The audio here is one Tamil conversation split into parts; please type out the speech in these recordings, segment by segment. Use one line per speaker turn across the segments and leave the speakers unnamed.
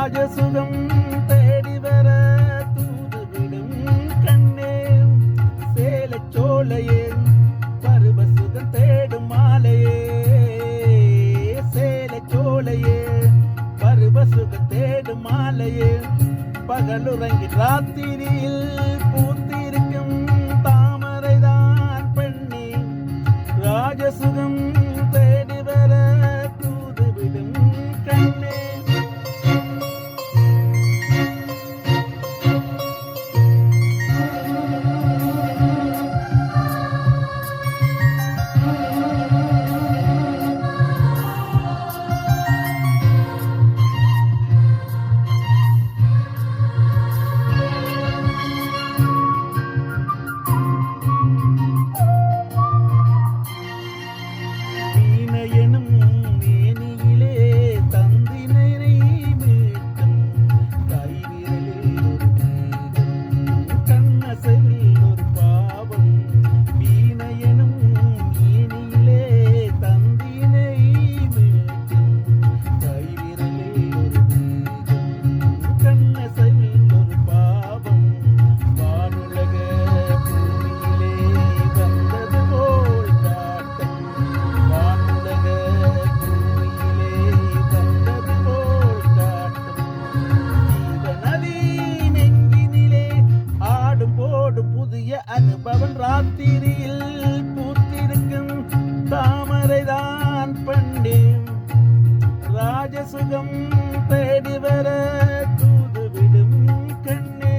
ராஜசுகம் தேடி வர தூதுவிடும் கண்ணே சேலச்சோலையே பருவசுகம் தேடும் மாலையே சேலச்சோலையே பருவசுகம் தேடும் மாலையே பகலுறங்கி ராத்திரியில் பூத்திருக்கும் தாமரைதான் பெண்ணே ராஜசுகம் தேடி வர தூதுவிடும் கண்ணே அனுபவன் ராத்திரியில் பூத்திருக்கும் தாமரைதான் பெண்ணே ராஜசுகம் தேடி வர தூதுவிடும் கண்ணே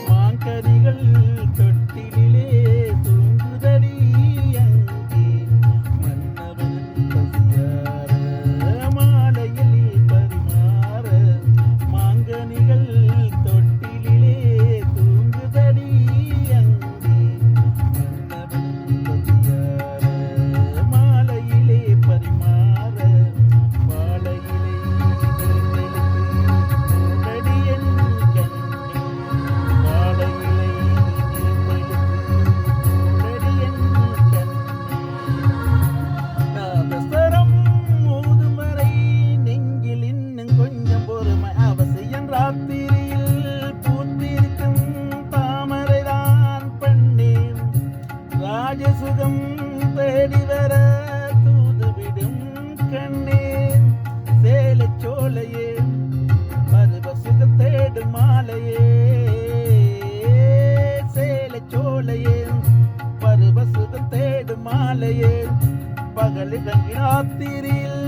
மாங்கனிகள் தொட்டிலே தூங்குதடி அங்கே மன்னவன் பசியார மாலையில் பரிமாற மாங்கனிகள் தொட்டிலே தூங்குதடி அங்கே மன்னவன் பசியார மாலையிலே பரிமாற மாலையிலே ராத்திரியில் பூத்திருக்கும் தாமரைதான் பெண்ணே ராஜசுகம் தேடி வர தூதுவிடும் கண்ணே சேலச்சோலையே பருவசுகம் தேடும் மாலையே சேலச்சோலையே பருவசுகம் தேடும் மாலையே பகலில் ராத்திரியில்